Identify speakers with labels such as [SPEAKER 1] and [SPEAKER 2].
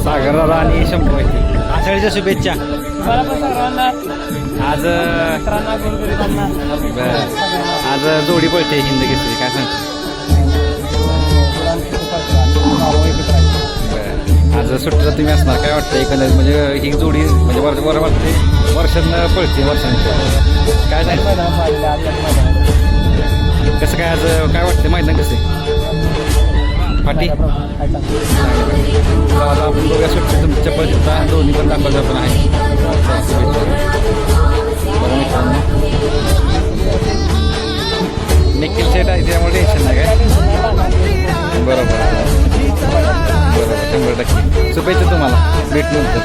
[SPEAKER 1] सागरदादा आणि शंभू येते आषाढीच्या शुभेच्छा आज आज जोडी पळते हिंद घेतली काय सांगते आज सुट्टीला तुम्ही असणार काय वाटतं एकंदरीत म्हणजे ही जोडी म्हणजे बरं वाटते वर्षांना पळते वर्षांनी काय नाही कसं काय आज काय वाटतं मैदान कसे फाटी आपण बघा सुट्टी तुमच्या पळता दोन्ही पण दाखवायचं पण आहे बरं मित्रांनो निखिल सेट आहे त्यामुळे टेन्शन नाही काय बरोबर 100% शुभेच्छा तुम्हाला भेट नंतर